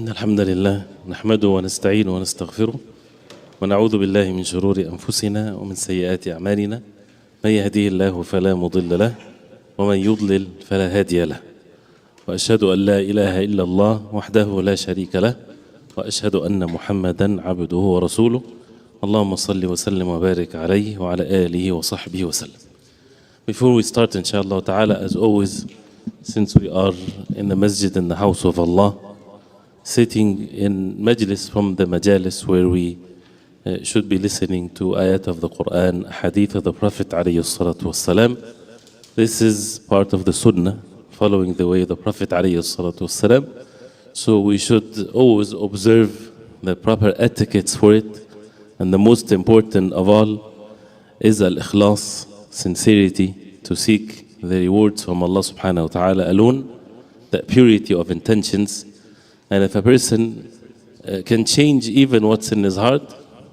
إن الحمد لله نحمده ونستعينه ونستغفره ونعوذ بالله من شرور أنفسنا ومن سيئات أعمالنا من يهديه الله فلا مضل له ومن يضلل فلا هادي له وأشهد أن لا إله إلا الله وحده لا شريك له وأشهد أن محمدا عبده ورسوله اللهم صل وسلم وبارك عليه وعلى آله وصحبه وسلم. Before we start inshallah ta'ala, as always, since we are in the masjid in the house of Allah, sitting in majlis from the majalis where we should be listening to ayat of the Quran, hadith of the Prophet alayhi salatu wassalam. This is part of the Sunnah, following the way of the Prophet alayhi salatu wassalam. So we should always observe the proper etiquettes for it. And the most important of all is al-ikhlas, sincerity, to seek the rewards from Allah subhanahu wa ta'ala alone, the purity of intentions. And if a person can change even what's in his heart,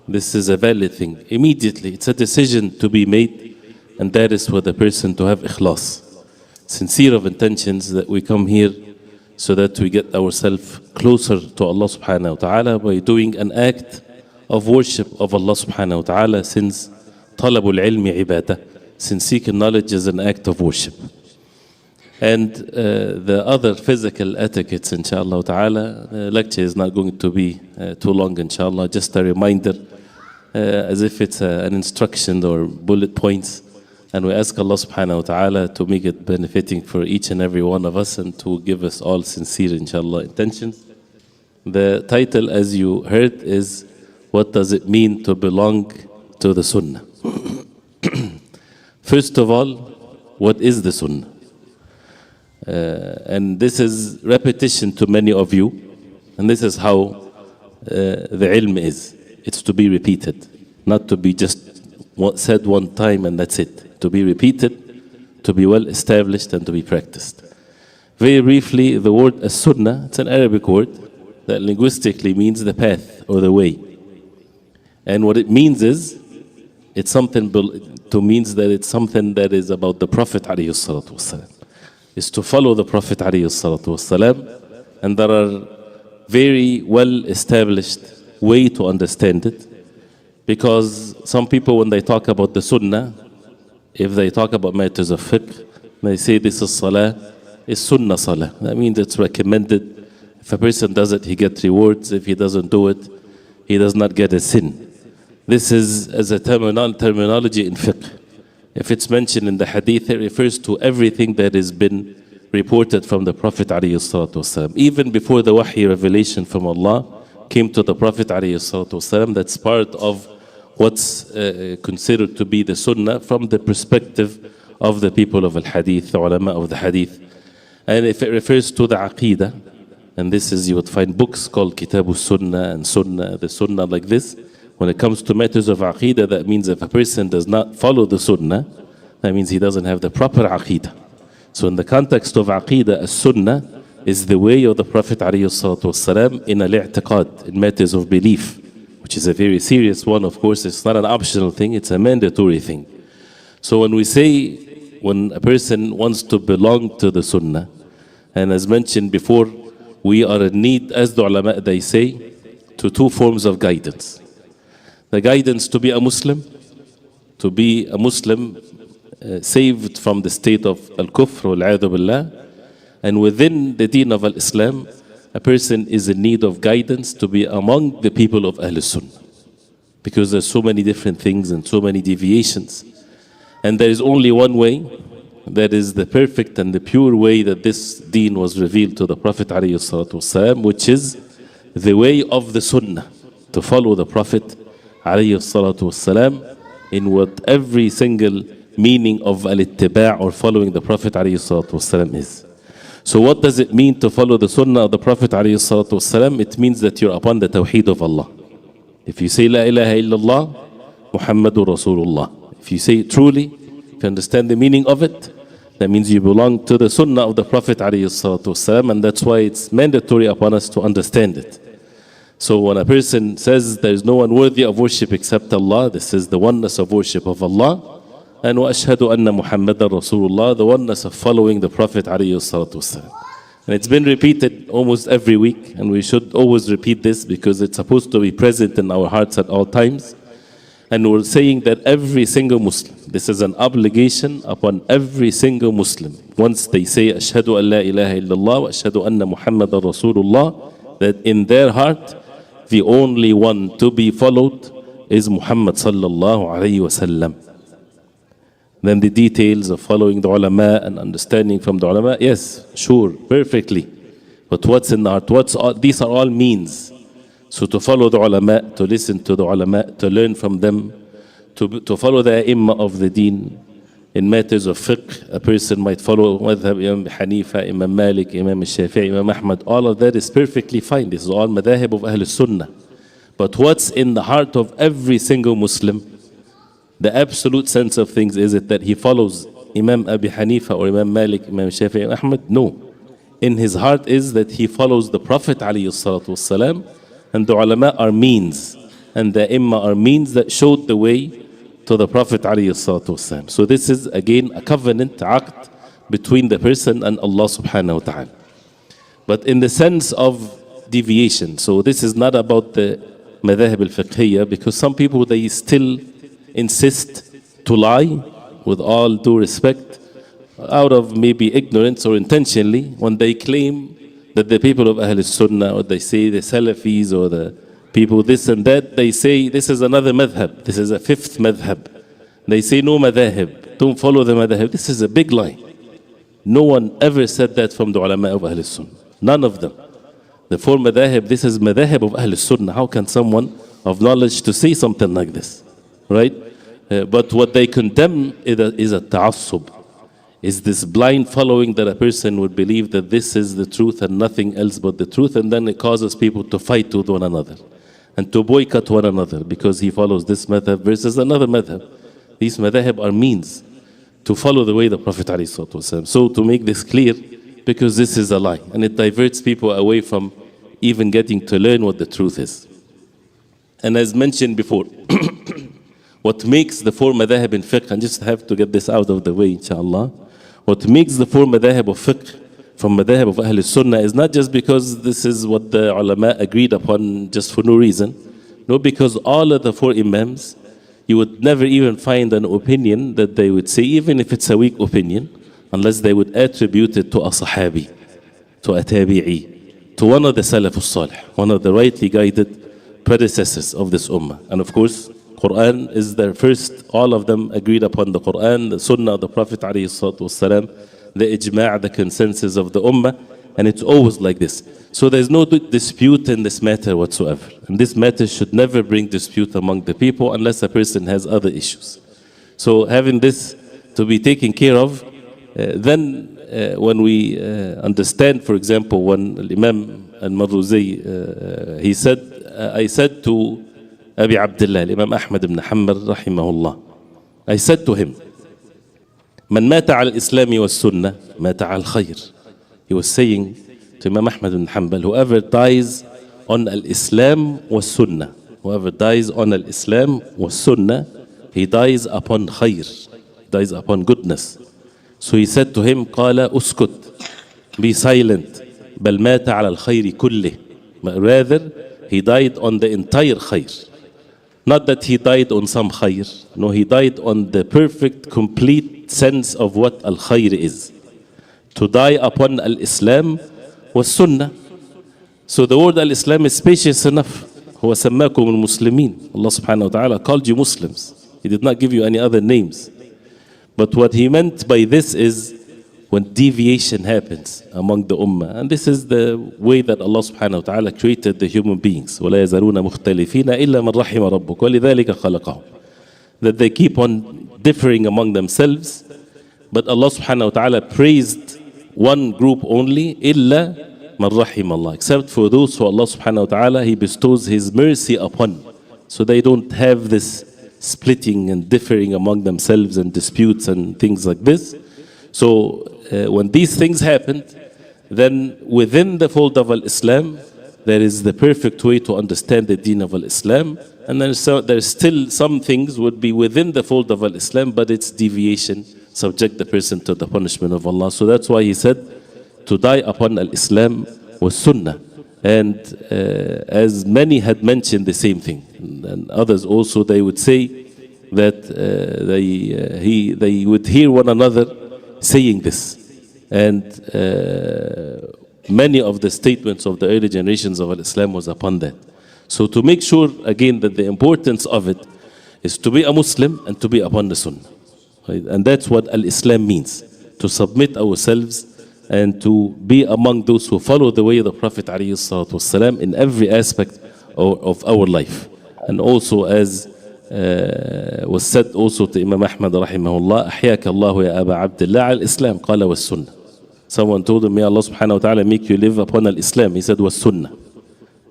this is a valid thing. Immediately, it's a decision to be made, and that is for the person to have ikhlas, sincere of intentions, that we come here so that we get ourselves closer to Allah subhanahu wa ta'ala by doing an act of worship of Allah subhanahu wa ta'ala, since talabul ilmi ibadah, since seeking knowledge is an act of worship. And the other physical etiquettes, inshallah ta'ala, the lecture is not going to be too long, inshallah, just a reminder, as if it's an instruction or bullet points. And we ask Allah subhanahu wa ta'ala to make it benefiting for each and every one of us, and to give us all sincere, inshallah, intentions. The title, as you heard, is what does it mean to belong to the Sunnah? First of all, what is the Sunnah? And this is repetition to many of you, and this is how the ilm is. It's to be repeated, not to be just said one time and that's it. To be repeated, to be well established, and to be practiced. Very briefly, the word as-sunnah, it's an Arabic word that linguistically means the path or the way. And what it means is, it's something means that it's something that is about the Prophet alayhi salatu wasalam. Is to follow the Prophet alayhi salatu wasalam, and there are very well established way to understand it, because some people, when they talk about the Sunnah, if they talk about matters of fiqh, they say this is salah, is Sunnah salah. That means it's recommended. If a person does it, he gets rewards. If he doesn't do it, he does not get a sin. This is as a terminology in fiqh. If it's mentioned in the hadith, it refers to everything that has been reported from the Prophet ﷺ. Even before the wahy revelation from Allah came to the Prophet ﷺ, that's part of what's considered to be the Sunnah from the perspective of the people of al-hadith, the ulama of the hadith. And if it refers to the aqeedah, and this is, you would find books called Kitab al-Sunnah and Sunnah, the Sunnah like this. When it comes to matters of aqeedah, that means if a person does not follow the Sunnah, that means he doesn't have the proper aqeedah. So in the context of aqeedah, as-Sunnah is the way of the Prophet ﷺ in al-i'tiqad, in matters of belief, which is a very serious one, of course. It's not an optional thing, it's a mandatory thing. So when we say, when a person wants to belong to the Sunnah, and as mentioned before, we are in need, as the ulama they say, to two forms of guidance. The guidance to be a Muslim, saved from the state of al-kufr wal-'adhu billah, and within the deen of al-Islam, a person is in need of guidance to be among the people of Ahl Sunnah, because there's so many different things and so many deviations, and there is only one way, that is the perfect and the pure way that this deen was revealed to the Prophet ﷺ, which is the way of the Sunnah, to follow the Prophet ﷺ in what every single meaning of al-ittiba' or following the Prophet ﷺ is. So what does it mean to follow the Sunnah of the Prophet ﷺ? It means that you're upon the Tawheed of Allah. If you say La ilaha illallah, Muhammadur Rasulullah. If you say it truly, if you understand the meaning of it, that means you belong to the Sunnah of the Prophet ﷺ, and that's why it's mandatory upon us to understand it. So when a person says there is no one worthy of worship except Allah, this is the oneness of worship of Allah. And wa ashhadu anna Muhammadan Rasulullah, the oneness of following the Prophet alayhi salatu wasalam. And it's been repeated almost every week, and we should always repeat this because it's supposed to be present in our hearts at all times. And we're saying that every single Muslim, this is an obligation upon every single Muslim. Once they say, Ashhadu an la ilaha illallah wa ashhadu anna Muhammadan Rasulullah, that in their heart, the only one to be followed is Muhammad sallallahu alayhi wa sallam. Then the details of following the ulama and understanding from the ulama, yes, sure, perfectly. But what's in the heart? These are all means. So to follow the ulama, to listen to the ulama, to learn from them, to follow the ai of the deen. In matters of fiqh, a person might follow madhab Imam Hanifa, Imam Malik, Imam Shafi'i, Imam Ahmad. All of that is perfectly fine. This is all madhahib of Ahl Sunnah. But what's in the heart of every single Muslim? The absolute sense of things, is it that he follows Imam Abi Hanifa or Imam Malik, Imam Shafi'i, Imam Ahmad? No. In his heart is that he follows the Prophet ﷺ, and the ulama are means, and the imma are means that showed the way to the Prophet ﷺ. So this is again a covenant, aqd, between the person and Allah subhanahu wa ta'ala. But in the sense of deviation, so this is not about the madhahib al-fiqhiyya, because some people, they still insist to lie, with all due respect, out of maybe ignorance or intentionally, when they claim that the people of Ahl Sunnah, or they say the Salafis or the people this and that, they say this is another madhab, this is a fifth madhab. They say no madhahib, don't follow the madhab. This is a big lie. No one ever said that from the ulama of Ahl Sunnah. None of them. The four madhahib, this is madhahib of Ahl Sunnah. How can someone of knowledge to say something like this? Right? But what they condemn is a ta'assub, is this blind following that a person would believe that this is the truth and nothing else but the truth, and then it causes people to fight with one another and to boycott one another because he follows this madhab versus another madhab. These madhab are means to follow the way of the Prophet ﷺ. So to make this clear, because this is a lie and it diverts people away from even getting to learn what the truth is. And as mentioned before, what makes the four madhahib in fiqh, and just have to get this out of the way, inshallah. What makes the four madhahib of fiqh from madhahib of Ahl Sunnah is not just because this is what the ulama agreed upon just for no reason. No, because all of the four imams, you would never even find an opinion that they would say, even if it's a weak opinion, unless they would attribute it to a sahabi, to a tabi'i, to one of the salaf al-salih, one of the rightly guided predecessors of this ummah. And of course, Quran is their first, all of them agreed upon the Quran, the Sunnah of the Prophet ﷺ, the ijma', the consensus of the Ummah, and it's always like this. So there's no dispute in this matter whatsoever. And this matter should never bring dispute among the people unless a person has other issues. So having this to be taken care of, then when we understand, for example, when Imam al-Marruzi, he said, I said to Abi Abdullah, Imam Ahmad ibn Hanbal, rahimahullah, I said to him, Man mata al Islami was sunnah, mata al khayr. He was saying to Imam Ahmad ibn Hanbal, whoever dies on al Islam was sunnah. Whoever dies on al Islam was sunnah, he dies upon khayr, dies upon goodness. So he said to him, Qala uskut, be silent, bal mata al khayri kullih. Rather, he died on the entire khayr. Not that he died on some khayr. No, he died on the perfect, complete sense of what al-khayr is. To die upon al-Islam was sunnah. So the word al-Islam is spacious enough. هو سماكم المسلمين. Allah subhanahu wa ta'ala called you Muslims. He did not give you any other names. But what he meant by this is when deviation happens among the ummah. And this is the way that Allah subhanahu wa ta'ala created the human beings. وَلَا يَزَالُونَ مُخْتَلِفِينَ إِلَّا مَنْ رَحِمَ رَبُّكَ وَلِذَلِكَ خَلَقَهُمْ. That they keep on differing among themselves. But Allah subhanahu wa ta'ala praised one group only, إِلَّا مَنْ رَحِمَ اللَّهِ, except for those who Allah subhanahu wa ta'ala, He bestows His mercy upon. So they don't have this splitting and differing among themselves and disputes and things like this. So when these things happened, then within the fold of Islam, there is the perfect way to understand the deen of Islam. And then there's still some things would be within the fold of Islam, but its deviation subject the person to the punishment of Allah. So that's why he said, to die upon al-Islam was Sunnah. And as many had mentioned the same thing, and others also, they would say that they would hear one another saying this. And many of the statements of the early generations of Islam was upon that. So to make sure, again, that the importance of it is to be a Muslim and to be upon the Sunnah. Right? And that's what al-Islam means, to submit ourselves and to be among those who follow the way of the Prophet ﷺ in every aspect of our life. And also, as was said also to Imam Ahmad rahimahullah, أحياك الله يا أبا عبد الله على الإسلام قال والسنة. Someone told him, may Allah subhanahu wa ta'ala make you live upon al-Islam. He said, was Sunnah.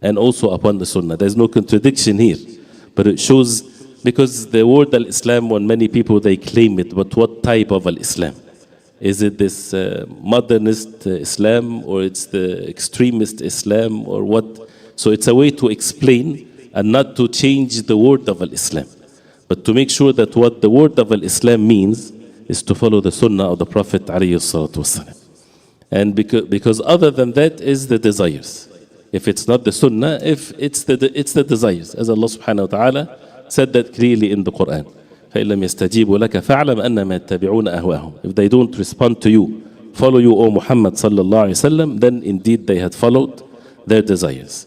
And also upon the Sunnah. There's no contradiction here. But it shows, because the word al-Islam, when many people they claim it, but what type of al-Islam? Is it this modernist Islam, or it's the extremist Islam, or what? So it's a way to explain and not to change the word of al-Islam, but to make sure that what the word of al-Islam means is to follow the Sunnah of the Prophet ﷺ. And because other than that is the desires. If it's not the Sunnah, if it's the desires, as Allah subhanahu wa ta'ala said that clearly in the Quran. فَإِن لَمْ يَسْتَجِيبُوا لَكَ فَاعْلَمْ أَنَّمَا يَتَّبِعُونَ أَهْوَاءَهُمْ. If they don't respond to you, follow you, O Muhammad sallallahu alayhi wa sallam, then indeed they had followed their desires.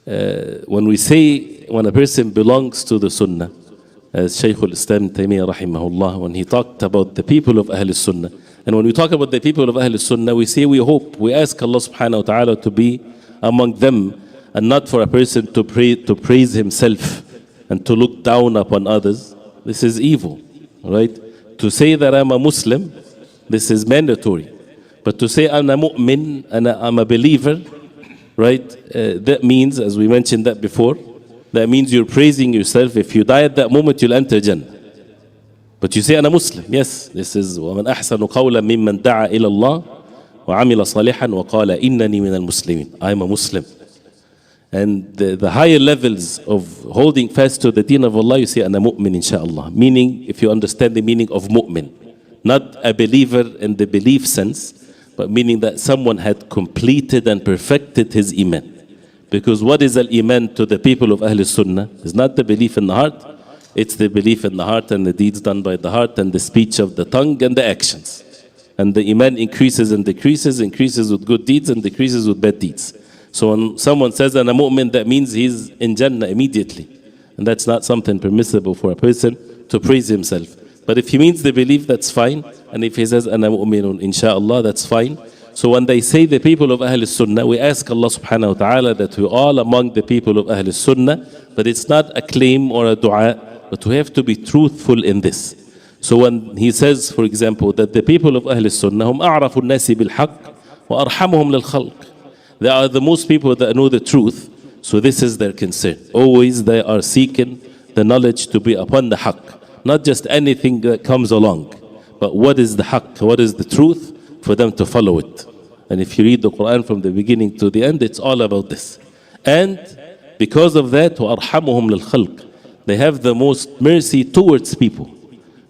When we say, when a person belongs to the Sunnah, as Shaykh al-Islam Taymiyyah rahimahullah, when he talked about the people of Ahl Sunnah, and when we talk about the people of Ahl Sunnah, we say we hope, we ask Allah subhanahu wa ta'ala to be among them, and not for a person to praise himself and to look down upon others. This is evil, right? To say that I'm a Muslim, this is mandatory. But to say I'm a mu'min and I'm a believer, right? That means, as we mentioned that before, that means you're praising yourself. If you die at that moment, you'll enter Jannah. But you say I'm a Muslim. Yes, this is وَمَنْ أَحْسَنُ قَوْلًا مِمَّنْ دَعَى إِلَى اللَّهِ وَعَمِلَ صَالِحًا وَقَالَ إِنَّنِي مِنَ الْمُسْلِمِينَ. I'm a Muslim. And the higher levels of holding fast to the deen of Allah, you say, أَنَا مُؤْمِنٍ inshaAllah. Meaning, if you understand the meaning of mu'min, not a believer in the belief sense, but meaning that someone had completed and perfected his iman. Because what is al-iman to the people of Ahl Sunnah? It's not the belief in the heart, it's the belief in the heart and the deeds done by the heart and the speech of the tongue and the actions. And the iman increases and decreases, increases with good deeds and decreases with bad deeds. So when someone says "Ana mu'min," that means he's in Jannah immediately. And that's not something permissible for a person to praise himself. But if he means the belief, that's fine. And if he says "Ana mu'minun," inshaAllah, that's fine. So when they say the people of Ahl Sunnah, we ask Allah subhanahu wa ta'ala that we're all among the people of Ahl Sunnah, but it's not a claim or a dua, but we have to be truthful in this. So when he says, for example, that the people of Ahl Sunnah hum a'rafu an-nasi bil-haqq wa arhamuhum lil-khalq. They are the most people that know the truth, so this is their concern. Always they are seeking the knowledge to be upon the haqq, not just anything that comes along, but what is the haqq, what is the truth, for them to follow it. And if you read the Quran from the beginning to the end, it's all about this. And because of that, وَأَرْحَمُهُمْ لِلْخَلْقِ, they have the most mercy towards people.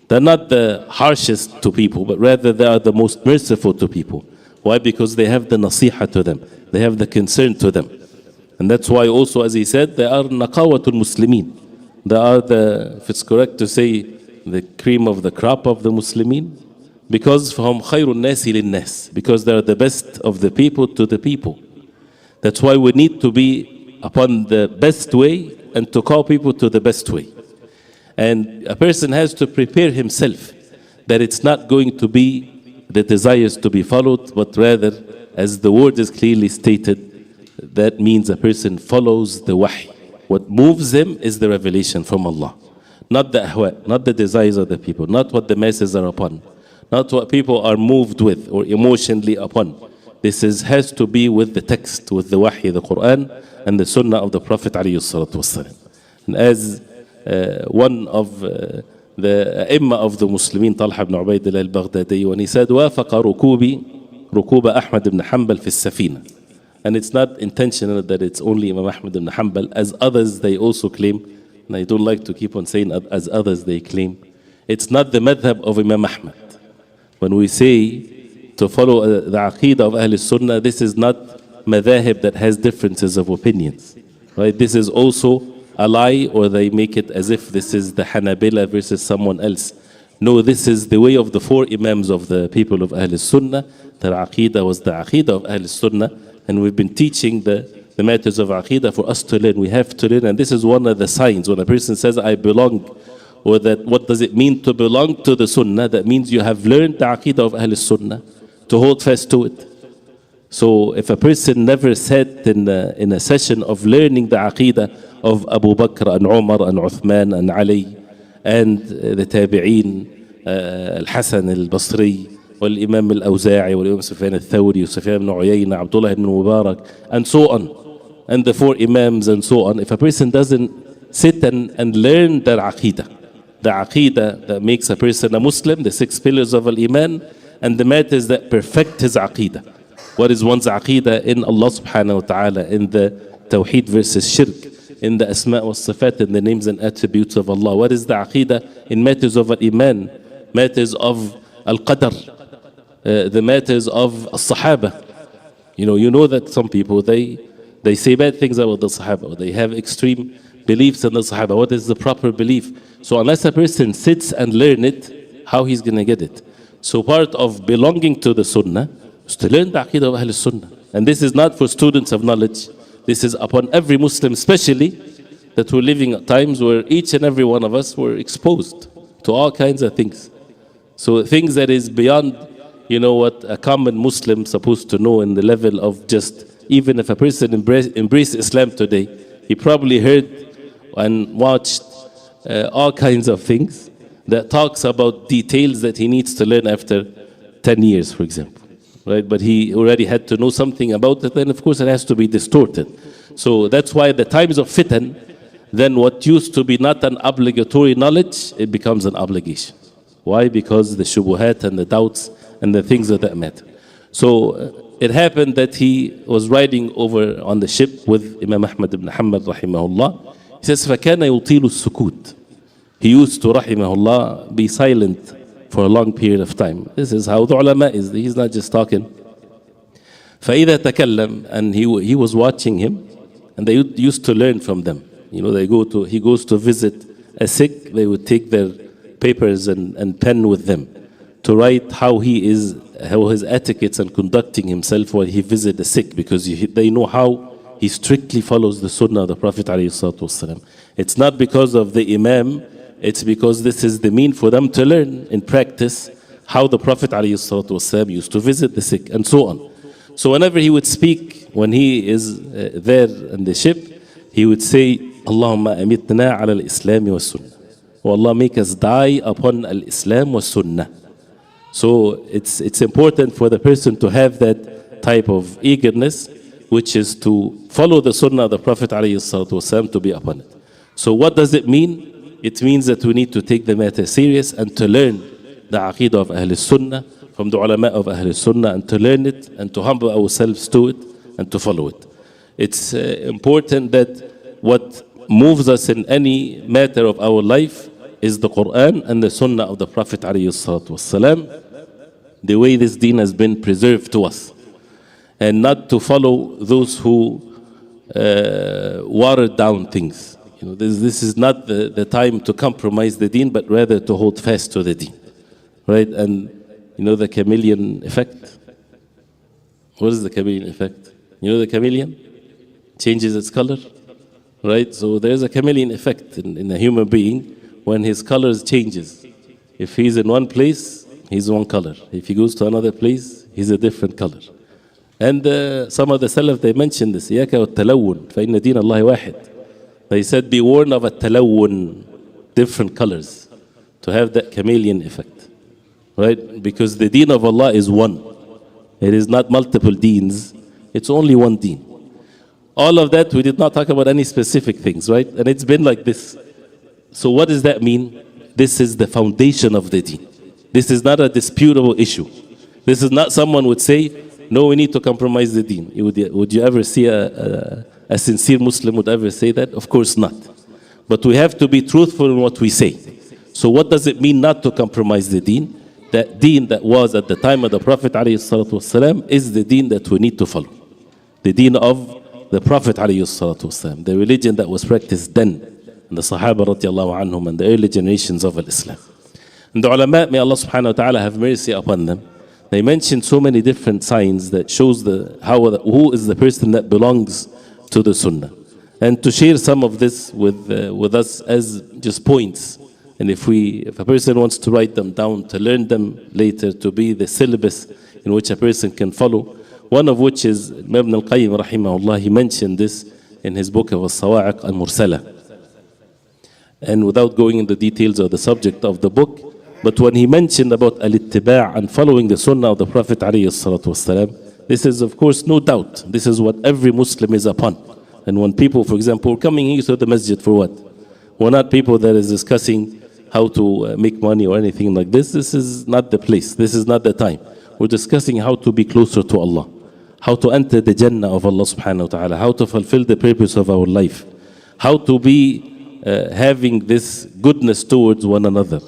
They're not the harshest to people, but rather they are the most merciful to people. Why? Because they have the nasiha to them. They have the concern to them. And that's why also, as he said, they are naqawatul muslimin. They are the, if it's correct to say, the cream of the crop of the Muslimin. Because فَهُمْ خَيْرُ النَّاسِ لِلنَّاسِ, because they are the best of the people to the people. That's why we need to be upon the best way and to call people to the best way. And a person has to prepare himself that it's not going to be the desires to be followed, but rather, as the word is clearly stated, that means a person follows the wahy. What moves him is the revelation from Allah. Not the ahwa, not the desires of the people, not what the masses are upon, not what people are moved with or emotionally upon. This has to be with the text, with the wahy, the Quran, and the Sunnah of the Prophet ﷺ. And as one of the Imma of the Muslimin, Talha ibn Ubaydillah al-Baghdadi, when he said, وافق ركوب أحمد ibn Hanbal في السفينة. And it's not intentional that it's only Imam Ahmad ibn Hanbal, as others they also claim, and I don't like to keep on saying as others they claim. It's not the madhab of Imam Ahmad. When we say to follow the Aqidah of Ahl Sunnah, this is not madhahib that has differences of opinions. Right? This is also a lie, or they make it as if this is the Hanabila versus someone else. No, this is the way of the four Imams of the people of Ahl Sunnah. Their Aqidah was the Aqidah of Ahl Sunnah, and we've been teaching the matters of Aqidah for us to learn. We have to learn, and this is one of the signs. When a person says, I belong, or that what does it mean to belong to the Sunnah, that means you have learned the Aqidah of Ahl Sunnah, to hold fast to it. So if a person never sat in a session of learning the Aqidah of Abu Bakr and Umar and Uthman and Ali and the Tabi'een, Al-Hasan al-Basri, والإمام الأوزاعي والإمام سفيان الثوري وسفيان بن عيينة عبد الله بن مبارك and so on, and the four Imams and so on. If a person doesn't sit and learn their Aqidah, the Aqidah that makes a person a Muslim, the 6 pillars of Al-Iman, and the matters that perfect his Aqidah. What is one's Aqidah in Allah subhanahu wa ta'ala, in the Tawheed versus Shirk, in the Asma' wa Sifat, in the names and attributes of Allah. What is the Aqidah in matters of Al-Iman, matters of Al-Qadr, the matters of Al-Sahaba. You know that some people, they say bad things about the Sahaba, or they have extreme beliefs in the Sahaba. What is the proper belief? So unless a person sits and learn it, how he's going to get it? So part of belonging to the Sunnah is to learn the Aqidah of Ahl Sunnah. And this is not for students of knowledge. This is upon every Muslim, especially that we're living at times where each and every one of us were exposed to all kinds of things. So things that is beyond, what a common Muslim supposed to know in the level of just, even if a person embrace Islam today, he probably heard and watched all kinds of things that talks about details that he needs to learn after 10 years, for example. Right? But he already had to know something about it, and of course it has to be distorted. So that's why the times of fitan, then what used to be not an obligatory knowledge, it becomes an obligation. Why? Because the shubuhat and the doubts and the things of that matter. So it happened that he was riding over on the ship with Imam Ahmad ibn Hanbal rahimahullah. He says, فَكَانَ يُطِيلُ السُّكُوتِ. He used to, rahimahullah, be silent for a long period of time. This is how the ulama is. He's not just talking. فَإِذَا تَكَلَّمْ. And he was watching him, and they used to learn from them. He goes to visit a sick, they would take their papers and pen with them to write how his etiquettes and conducting himself when he visits the sick, because they know how he strictly follows the Sunnah of the Prophet ﷺ. It's not because of the Imam, it's because this is the mean for them to learn in practice how the Prophet ﷺ used to visit the sick and so on. So whenever he would speak, when he is there in the ship, he would say, Allahumma amitna ala al-Islam wa sunnah. Oh Allah, make us die upon al-Islam wa sunnah. So it's important for the person to have that type of eagerness, which is to follow the Sunnah of the Prophet ﷺ, to be upon it. So what does it mean? It means that we need to take the matter serious and to learn the Aqidah of Ahl Sunnah from the ulama of Ahl Sunnah, and to learn it and to humble ourselves to it and to follow it. It's important that what moves us in any matter of our life is the Quran and the Sunnah of the Prophet ﷺ, the way this deen has been preserved to us, and not to follow those who watered down things. This is not the time to compromise the deen, but rather to hold fast to the deen. Right? And the chameleon effect? What is the chameleon effect? The chameleon changes its color? Right? So there's a chameleon effect in a human being when his colors changes. If he's in one place, he's one color. If he goes to another place, he's a different color. And some of the Salaf, they mentioned this. إِيَاكَ وَالتَّلَوُّنْ فَإِنَّ دِينَ اللَّهِ وَاحِدٌ. They said, be warned of a talawun, different colors, to have that chameleon effect. Right? Because the deen of Allah is one. It is not multiple deens. It's only one deen. All of that, we did not talk about any specific things, right? And it's been like this. So what does that mean? This is the foundation of the deen. This is not a disputable issue. This is not someone would say, no, we need to compromise the deen. Would you ever see a sincere Muslim would ever say that? Of course not. But we have to be truthful in what we say. So what does it mean not to compromise the deen? that deen that was at the time of the Prophet ﷺ is the deen that we need to follow. The deen of the Prophet ﷺ, the religion that was practiced then, and the Sahaba radiallahu anhum, and the early generations of Islam. And the ulama, may Allah subhanahu wa ta'ala have mercy upon them, they mentioned so many different signs that shows who is the person that belongs to the Sunnah. And to share some of this with us as just points, and if a person wants to write them down, to learn them later, to be the syllabus in which a person can follow, one of which is Ibn al-Qayyim rahimahullah, he mentioned this in his book of Al-Sawa'iq al-Mursala. And without going into the details of the subject of the book, but when he mentioned about al-ittiba' and following the sunnah of the Prophet ﷺ, this is of course no doubt, this is what every Muslim is upon. And when people, for example, are coming here to the masjid for what? We're not people that is discussing how to make money or anything like this. This is not the place, this is not the time. We're discussing how to be closer to Allah, how to enter the Jannah of Allah subhanahu wa ta'ala, how to fulfill the purpose of our life, how to be having this goodness towards one another,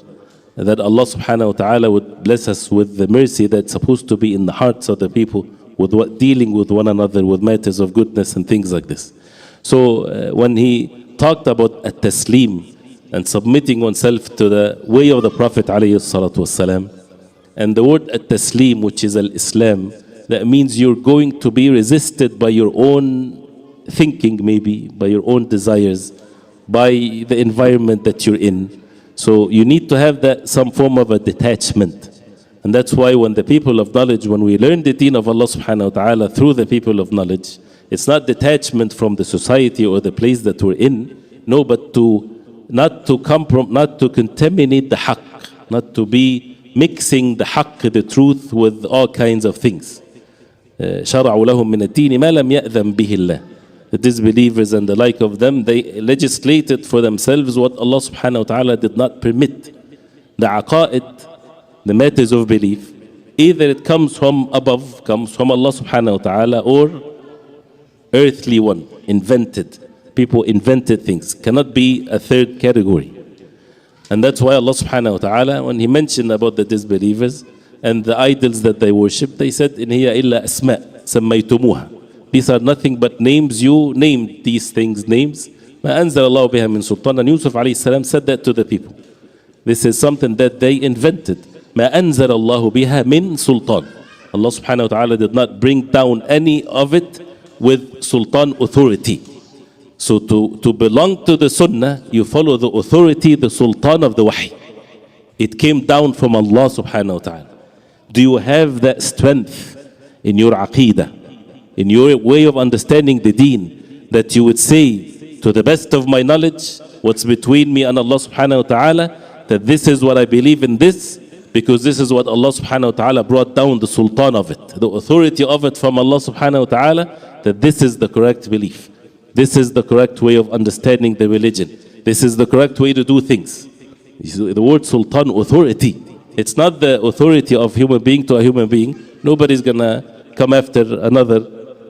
that Allah subhanahu wa ta'ala would bless us with the mercy that's supposed to be in the hearts of the people, with dealing with one another with matters of goodness and things like this. So when he talked about at-taslim and submitting oneself to the way of the Prophet alayhi salatu wasalam, and the word at-taslim, which is al-Islam, that means you're going to be resisted by your own thinking, maybe by your own desires, by the environment that you're in. So you need to have that some form of a detachment. And that's why when the people of knowledge, when we learn the deen of Allah subhanahu wa ta'ala through the people of knowledge, it's not detachment from the society or the place that we're in, no, but not to contaminate the haqq, not to be mixing the haqq, the truth, with all kinds of things. شرعوا لهم من الدين ما لم يأذن به الله. The disbelievers and the like of them, they legislated for themselves what Allah subhanahu wa ta'ala did not permit. The aqa'id, the matters of belief, either it comes from above, comes from Allah subhanahu wa ta'ala, or earthly one, invented. People invented things, cannot be a third category. And that's why Allah subhanahu wa ta'ala, when he mentioned about the disbelievers and the idols that they worship, they said, in hiya illa asma' sammaytumuha. These are nothing but names, you named these things names. ما أنزل الله بها من سلطان. And Yusuf alayhi salam said that to the people. This is something that they invented. ما أنزل الله بها من سلطان. Allah subhanahu wa ta'ala did not bring down any of it with sultan, authority. So to belong to the sunnah, you follow the authority, the sultan of the wahy. It came down from Allah subhanahu wa ta'ala. Do you have that strength in your aqeedah, in your way of understanding the deen, that you would say, to the best of my knowledge, what's between me and Allah subhanahu wa ta'ala, that this is what I believe in this, because this is what Allah subhanahu wa ta'ala brought down, the sultan of it, the authority of it from Allah subhanahu wa ta'ala, that this is the correct belief. This is the correct way of understanding the religion. This is the correct way to do things. The word sultan, authority. It's not the authority of human being to a human being. Nobody's gonna come after another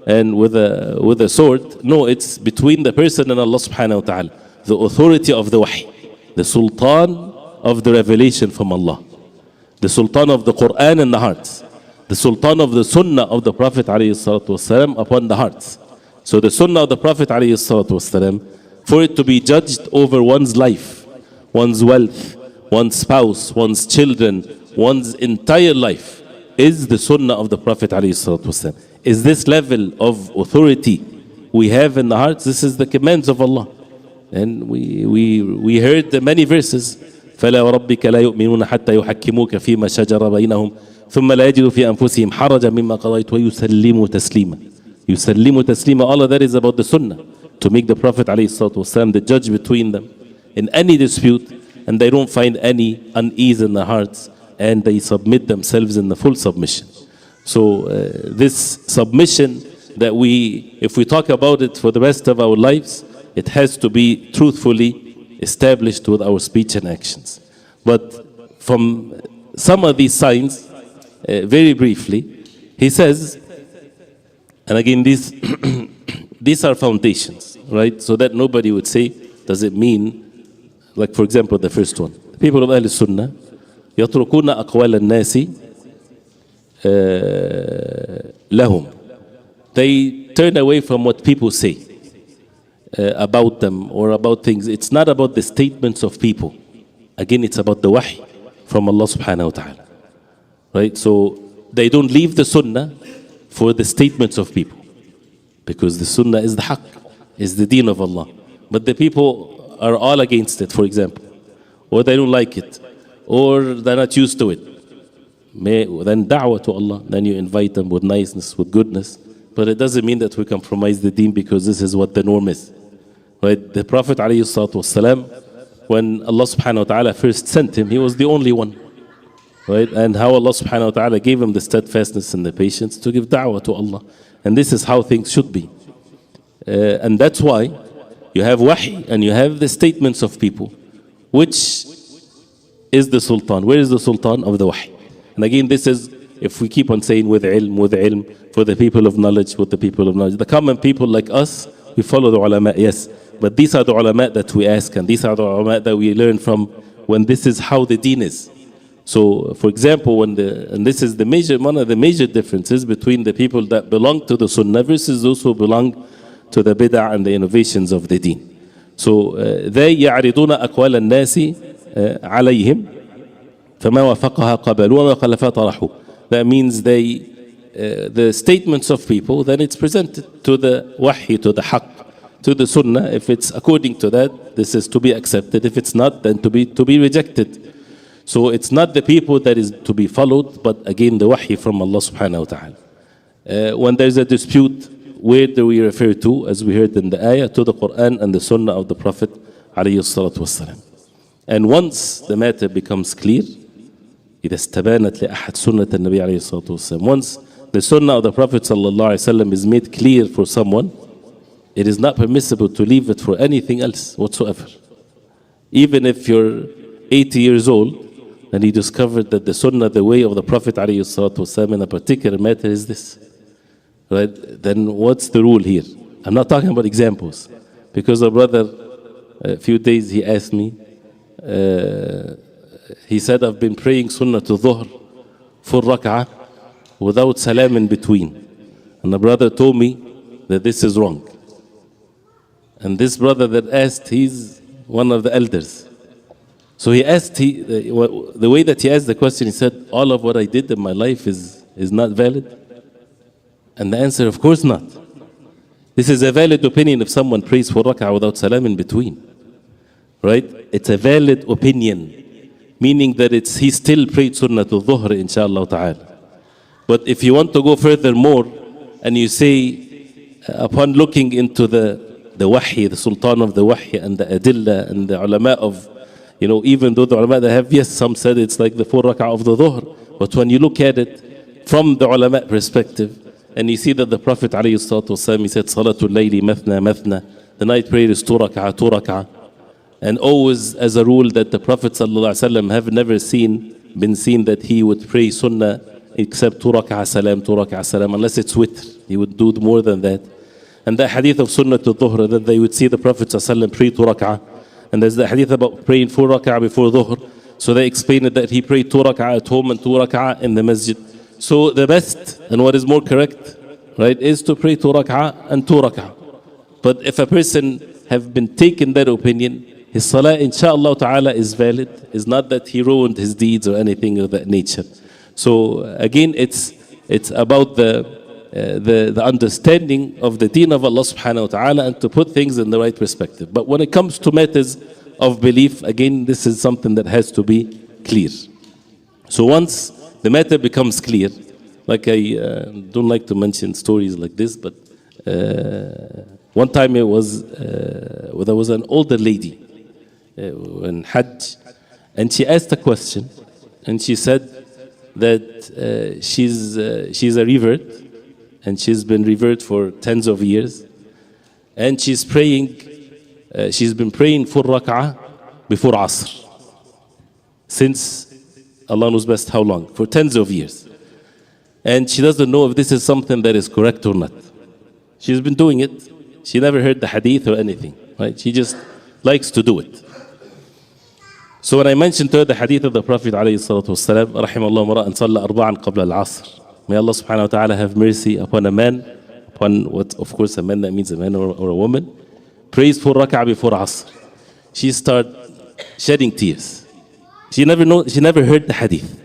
and with a sword. No, it's between the person and Allah subhanahu wa ta'ala. The authority of the wahy. The sultan of the revelation from Allah. The sultan of the Quran in the hearts. The sultan of the sunnah of the Prophet alayhi salatu wasalam upon the hearts. So the sunnah of the Prophet alayhi salatu wasalam, for it to be judged over one's life, one's wealth, one's spouse, one's children, one's entire life, is the sunnah of the Prophet alayhi salatu wasalam. Is this level of authority we have in the hearts? This is the commands of Allah. And we heard the many verses. فلا وربك لا يؤمنون حتى يحكموك فيما شجر بينهم ثم لا يجدوا في أنفسهم حرجا مما قضيت ويسلموا تسليما. يسلموا تسليما. All of that is about the sunnah, to make the Prophet ﷺ the judge between them in any dispute, and they don't find any unease in their hearts, and they submit themselves in the full submission. So this submission that if we talk about it for the rest of our lives, it has to be truthfully established with our speech and actions. But from some of these signs, very briefly, he says, and again these these are foundations, right? So that nobody would say, does it mean, like for example the first one, the people of Ahl Sunnah يتركون أقوال الناس لهم. They turn away from what people say about them or about things. It's not about the statements of people. Again, it's about the wahy from Allah subhanahu wa ta'ala. Right? So they don't leave the sunnah for the statements of people. Because the sunnah is the haqq, is the deen of Allah. But the people are all against it, for example. Or they don't like it. Or they're not used to it. Then da'wah to Allah. Then you invite them with niceness, with goodness. But it doesn't mean that we compromise the deen because this is what the norm is. Right? The Prophet ﷺ, when Allah subhanahu wa ta'ala first sent him, he was the only one. Right? And how Allah subhanahu wa ta'ala gave him the steadfastness and the patience to give da'wah to Allah. And this is how things should be. And that's why you have wahy and you have the statements of people. Which is the sultan? Where is the sultan of the wahy? And again, this is, if we keep on saying with ilm, for the people of knowledge, with the people of knowledge. The common people like us, we follow the ulama, yes. But these are the ulama that we ask, and these are the ulama that we learn from when this is how the deen is. So, for example, and this is one of the major differences between the people that belong to the sunnah versus those who belong to the bid'ah and the innovations of the deen. So, they يعرضون أقوال الناس عليهم فما وافقها قبلوا وما خالفها طرحوا. That means the statements of people, then it's presented to the wahy, to the haqq, to the sunnah. If it's according to that, this is to be accepted. If it's not, then to be rejected. So it's not the people that is to be followed, but again the wahy from Allah subhanahu wa ta'ala. When there's a dispute, where do we refer to, as we heard in the ayah, to the Quran and the sunnah of the Prophet alayhi salatu wassalam. And once the matter becomes clear, إذا استبانت لأحد سنة النبي عليه الصلاة والسلام. Once the sunnah of the Prophet sallallahu alaihi wasallam is made clear for someone, it is not permissible to leave it for anything else whatsoever. Even if you're 80 years old and you discovered that the sunnah, the way of the Prophet alayhi salatu wasallam in a particular matter is this, right? Then what's the rule here? I'm not talking about examples, because a brother, a few days he asked me, he said, I've been praying sunnah to dhuhr, full rak'ah, without salam in between. And the brother told me that this is wrong. And this brother that asked, he's one of the elders. So he asked, the way that he asked the question, he said, all of what I did in my life is not valid? And the answer, of course not. This is a valid opinion if someone prays for rak'ah without salam in between. Right? It's a valid opinion. Meaning that he still prayed sunnah to dhuhr, inshaAllah ta'ala. But if you want to go further more, and you say, upon looking into the wahy, the sultan of the wahy, and the adillah, and the ulama of, even though the ulama that have, yes, some said it's like the 4 rak'ah of the dhuhr, but when you look at it from the ulama perspective, and you see that the Prophet ﷺ, he said, Salatul layli mathna mathna, the night prayer is 2 rak'ah, 2 rak'ah. And always as a rule that the Prophet ﷺ have never been seen that he would pray sunnah except 2 rak'ah salam, 2 rak'ah salam, unless it's witr. He would do more than that. And the hadith of sunnah to dhuhr, that they would see the Prophet ﷺ pray 2 rak'ah. And there's the hadith about praying 4 rak'ah before dhuhr. So they explained it that he prayed 2 rak'ah at home and 2 rak'ah in the masjid. So the best and what is more correct, right, is to pray 2 rak'ah and 2 rak'ah. But if a person have been taken that opinion, his salah, inshaAllah ta'ala, is valid. It's not that he ruined his deeds or anything of that nature. So again, it's about the understanding of the deen of Allah subhanahu wa ta'ala and to put things in the right perspective. But when it comes to matters of belief, again, this is something that has to be clear. So once the matter becomes clear, like I don't like to mention stories like this, but one time there was an older lady in Hajj, and she asked a question, and she said that she's a revert, and she's been revert for tens of years, and she's been praying for rak'ah before Asr since Allah knows best how long, for tens of years, and she doesn't know if this is something that is correct or not. She's been doing it. She never heard the hadith or anything, right? She just likes to do it. So when I mentioned to her the hadith of the Prophet عليه الصلاة والسلام رحم الله امرأ صلى أربعا قبل العصر. May Allah subhanahu wa ta'ala have mercy upon a man, upon what, of course, a man, that means a man or a woman, prays 4 rak'ah before Asr. She started shedding tears. She never heard the hadith.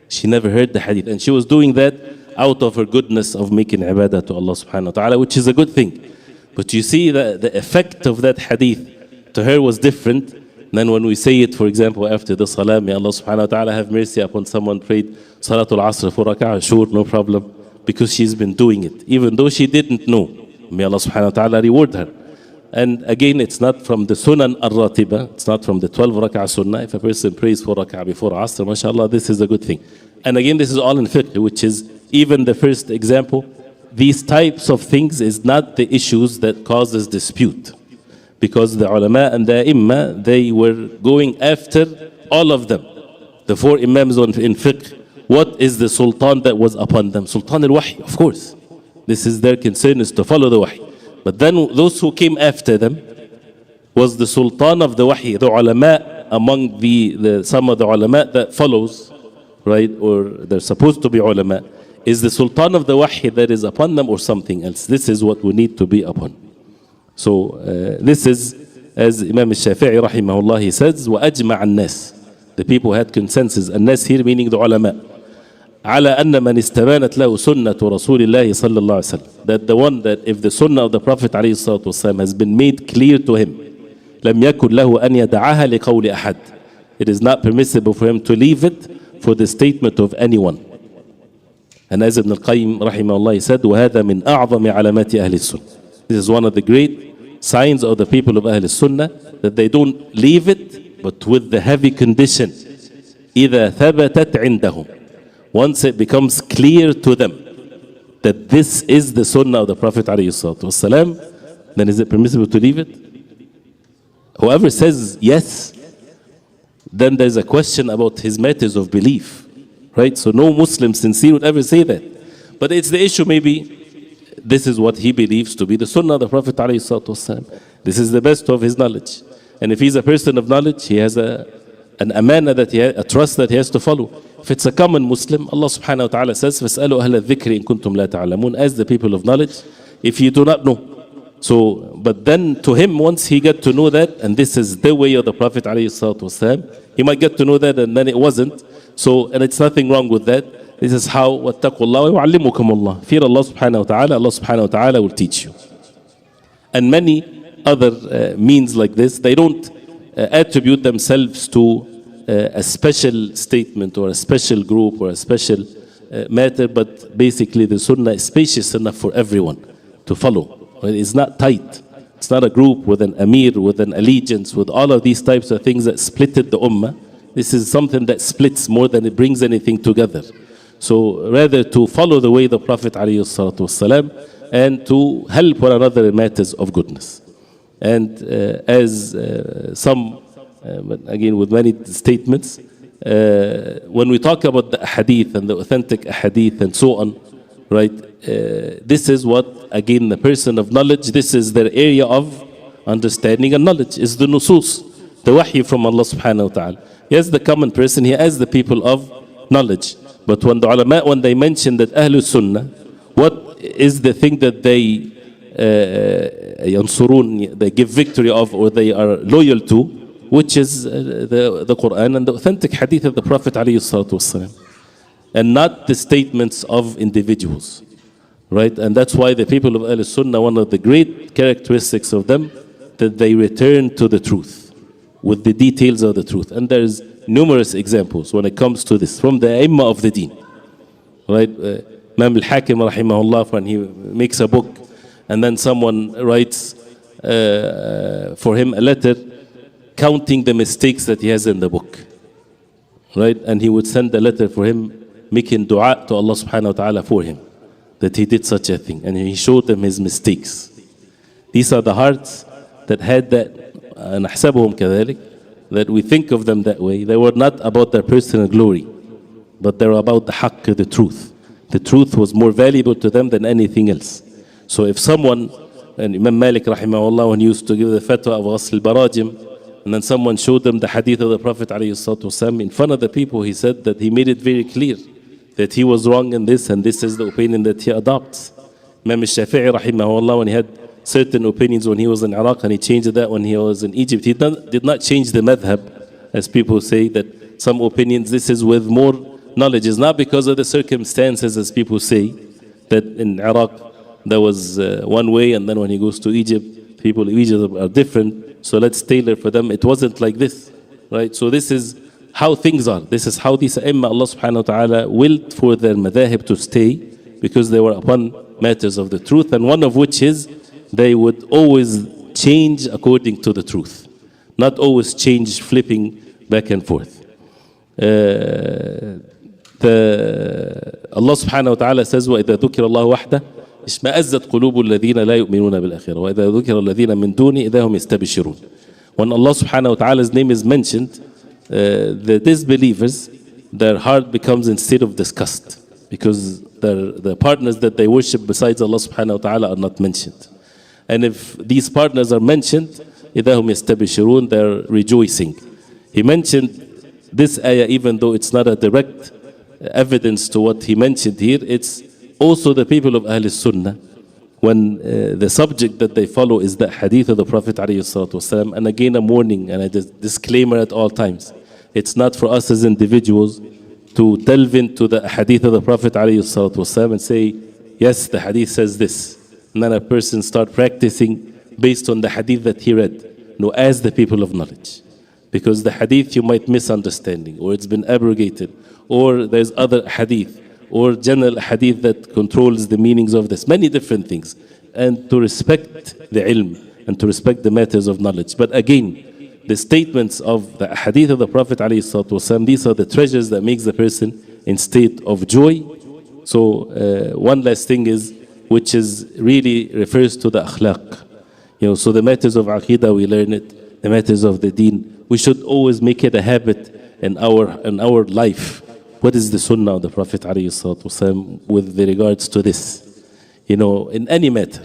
She never heard the hadith. And she was doing that out of her goodness of making ibadah to Allah subhanahu wa ta'ala, which is a good thing. But you see that the effect of that hadith to her was different than when we say it, for example, after the salah. May Allah subhanahu wa ta'ala have mercy upon someone prayed Salatul Asr 4 rak'ah, sure, no problem, because she's been doing it, even though she didn't know. May Allah subhanahu wa ta'ala reward her. And again, it's not from the Sunan al-Ratiba, it's not from the 12 rak'ah Sunnah. If a person prays 4 rak'ah before Asr, mashallah, this is a good thing. And again, this is all in fiqh, which is even the first example. These types of things is not the issues that causes dispute. Because the ulama and the imma, they were going after all of them. The 4 imams in fiqh, what is the sultan that was upon them? Sultan al-Wahy, of course. This is their concern, is to follow the Wahy. But then those who came after them was the sultan of the Wahy, the ulama, among some of the ulama that follows, right, or they're supposed to be ulama, is the sultan of the Wahy that is upon them or something else. This is what we need to be upon. So this is, as Imam al-Shafi'i rahimahullah, he says, وَأَجْمَعَ النَّاسِ. The people had consensus. الناس here meaning the ulama. على أن من استبانت له سنة رسول الله صلى الله عليه وسلم. That the one that if the sunnah of the Prophet عليه الصلاة والسلام has been made clear to him, لم يكن له أن يدعها لقول أحد. It is not permissible for him to leave it for the statement of anyone. And as Ibn al-Qayyim rahimahullah he said, وهذا من أعظم علامات أهل السنة. This is one of the great signs of the people of Ahl Sunnah, that they don't leave it, but with the heavy condition. إذا ثبتت عندهم. Once it becomes clear to them that this is the Sunnah of the Prophet ﷺ, then is it permissible to leave it? Whoever says yes, then there's a question about his matters of belief, right? So no Muslim sincere would ever say that. But it's the issue maybe, this is what he believes to be the Sunnah of the Prophet ﷺ. This is the best of his knowledge. And if he's a person of knowledge, he has an amana, a trust that he has to follow. If it's a common Muslim, Allah subhanahu wa ta'ala says, فَاسْأَلُوا أَهْلَ الذِّكْرِ إِن كُنْتُمْ لَا تَعْلَمُونَ. As the people of knowledge, if you do not know. So, but then to him, once he got to know that, and this is the way of the Prophet ﷺ, he might get to know that and then it wasn't. So, and it's nothing wrong with that. This is how وَاتَّقُوا اللَّهَ وَيُعَلِّمُكُمُ اللَّهِ. Fear Allah subhanahu wa ta'ala, Allah subhanahu wa ta'ala will teach you. And many other means like this, they don't attribute themselves to a special statement or a special group or a special matter, but basically the sunnah is spacious enough for everyone to follow. It's not tight. It's not a group with an amir, with an allegiance, with all of these types of things that splitted the ummah. This is something that splits more than it brings anything together. So rather to follow the way of the Prophet ﷺ and to help one another in matters of goodness. And as some, again with many statements, when we talk about the hadith and the authentic hadith and so on, right, this is what, again, the person of knowledge, this is their area of understanding and knowledge, is the nusus, the wahy from Allah subhanahu wa ta'ala. Yes, the common person, he has the people of knowledge. But when the ulama, when they mention that Ahlul Sunnah, what is the thing that they yansurun, they give victory of, or they are loyal to, which is the Quran and the authentic hadith of the Prophet ﷺ, and not the statements of individuals, right? And that's why the people of Ahlul Sunnah, one of the great characteristics of them, that they return to the truth with the details of the truth. And there's numerous examples when it comes to this from the Aimma of the Deen, right? Imam al-Hakim rahimahullah, when he makes a book and then someone writes for him a letter counting the mistakes that he has in the book, right? And he would send a letter for him making dua to Allah subhanahu wa ta'ala for him, that he did such a thing, and he showed them his mistakes. These are the hearts that had that, نحسبهم كذلك, that we think of them that way. They were not about their personal glory, but they were about the haqq, the truth. The truth was more valuable to them than anything else. So if someone, and Imam Malik rahimahullah, when he used to give the fatwa of ghasl al-barajim, And then someone showed them the hadith of the Prophet ﷺ in front of the people. He said that he made it very clear that he was wrong in this, and this is the opinion that he adopts. Imam al-Shafi'i rahimahullah, when he had certain opinions when he was in Iraq, and he changed that when he was in Egypt, he did not change the madhab, as people say that some opinions, this is with more knowledge. It's not because of the circumstances, as people say, that in Iraq there was one way, and then when he goes to Egypt, people in Egypt are different, so let's tailor for them. It wasn't like this, right? So this is how things are. This is how these A'immah, Allah subhanahu wa ta'ala, willed for their madhahib to stay, because they were upon matters of the truth, and one of which is they would always change according to the truth, not always change flipping back and forth. Allah subhanahu wa ta'ala says, وَإِذَا ذُكِرَ اللَّهُ وَحْدَهُ اشْمَأَزَّتْ قُلُوبُ الَّذِينَ لَا يُؤْمِنُونَ بِالْآخِرَةِ وَإِذَا ذُكِرَ الَّذِينَ مِن دُونِهِ إِذَا هُمْ يَسْتَبْشِرُونَ. When Allah subhanahu wa ta'ala's name is mentioned, the disbelievers, their heart becomes in state of disgust, because the partners that they worship besides Allah subhanahu wa ta'ala are not mentioned. And if these partners are mentioned, إِذَا هُمْ يَسْتَبْشِرُونَ, they're rejoicing. He mentioned this ayah, even though it's not a direct evidence to what he mentioned here, it's also the people of Ahl Sunnah, when the subject that they follow is the hadith of the Prophet ﷺ. And again, a warning and a disclaimer at all times. It's not for us as individuals to delve into the hadith of the Prophet ﷺ and say, yes, the hadith says this. And then a person start practicing based on the hadith that he read. No, as the people of knowledge. Because the hadith you might misunderstanding, or it's been abrogated, or there's other hadith, or general hadith that controls the meanings of this, many different things. And to respect the ilm, and to respect the matters of knowledge. But again, the statements of the hadith of the Prophet ﷺ, these are the treasures that makes the person in state of joy. So one last thing is, which is really refers to the akhlaq. So the matters of aqidah, we learn it, the matters of the deen. We should always make it a habit in our life. What is the sunnah of the Prophet ﷺ with regards to this? In any matter.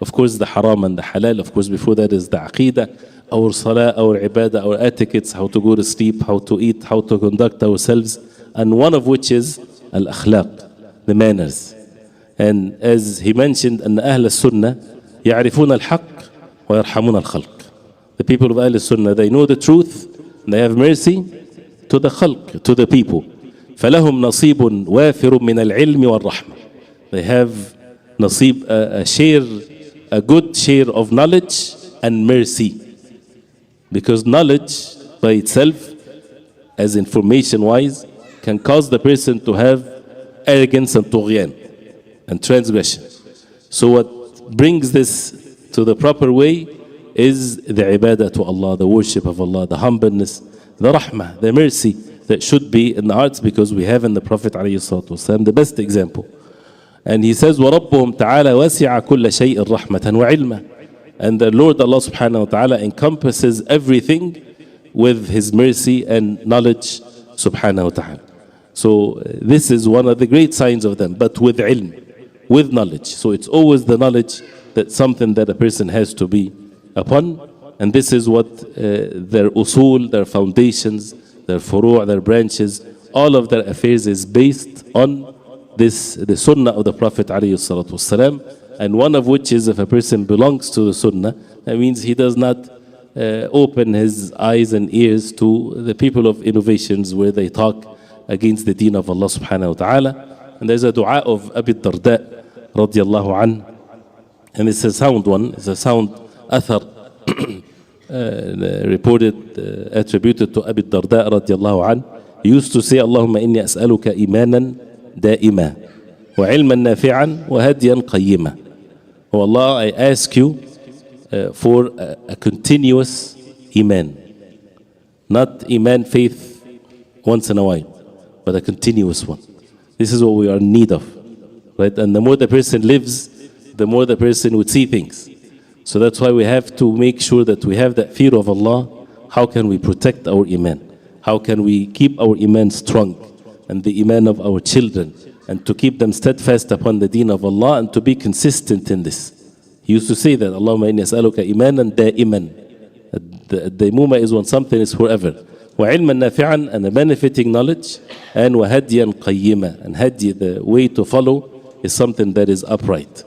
Of course, the haram and the halal. Of course, before that is the aqidah, our salah, our ibadah, our etiquettes, how to go to sleep, how to eat, how to conduct ourselves. And one of which is al-akhlaq, the manners. And as he mentioned, أن أهل السنة يعرفون الحق ويرحمون الخلق. The people of Ahl Sunnah, they know the truth, and they have mercy to the khalq, to the people. فلهم نصيب وافر من العلم والرحمة. They have nasib, a share, a good share of knowledge and mercy. Because knowledge by itself, as information-wise, can cause the person to have arrogance and tughyan and transgression. So what brings this to the proper way is the ibadah to Allah, the worship of Allah, the humbleness, the rahmah, the mercy that should be in the hearts, because we have in the Prophet ﷺ the best example. And he says, وَرَبُّهُمْ تَعَالَى وَسِعَ كُلَّ شَيْءٍ رَحْمَةً وَعِلْمًا. And the Lord Allah subhanahu wa ta'ala encompasses everything with His mercy and knowledge subhanahu wa ta'ala. So this is one of the great signs of them, but with ilm, with knowledge. So it's always the knowledge that's something that a person has to be upon. And this is what their usul, their foundations, their furu', their branches, all of their affairs is based on this, the sunnah of the Prophet ﷺ. And one of which is, if a person belongs to the sunnah, that means he does not open his eyes and ears to the people of innovations where they talk against the deen of Allah subhanahu wa ta'ala. And there's a dua of Abi Darda radiallahu an, and it's a sound one, it's a sound athar reported, attributed to Abi Darda radiallahu an. He used to say, Allahumma inni as'aluka imanan da'ima wa ilman nafi'an wa hadiyan qayyima. Oh Allah, I ask you for a continuous iman. Not iman, faith, once in a while, but a continuous one. This is what we are in need of. Right? And the more the person lives, the more the person would see things. So that's why we have to make sure that we have that fear of Allah. How can we protect our iman? How can we keep our iman strong? And the iman of our children. And to keep them steadfast upon the deen of Allah, and to be consistent in this. He used to say that, Allahumma inni as'aluka imanan da'iman. الديمومة is when something is forever. وعلما نافعا and a benefiting knowledge, and وهديا قيما, and هدي, the way to follow is something that is upright.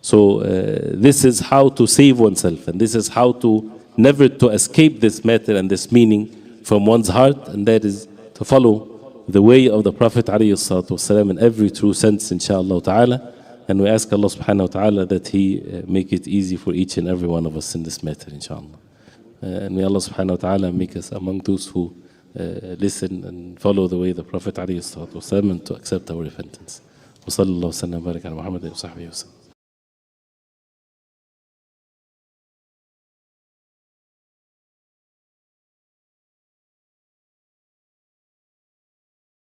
So this is how to save oneself, and this is how to never to escape this matter and this meaning from one's heart, and that is to follow the way of the Prophet ﷺ in every true sense, inshaAllah ta'ala. And we ask Allah subhanahu wa ta'ala that He make it easy for each and every one of us in this matter, inshaAllah. And may Allah subhanahu wa ta'ala make us among those who listen and follow the way of the Prophet ﷺ and to accept our repentance. وصلى الله وسلم وبارك على محمد وصحبه وسلم.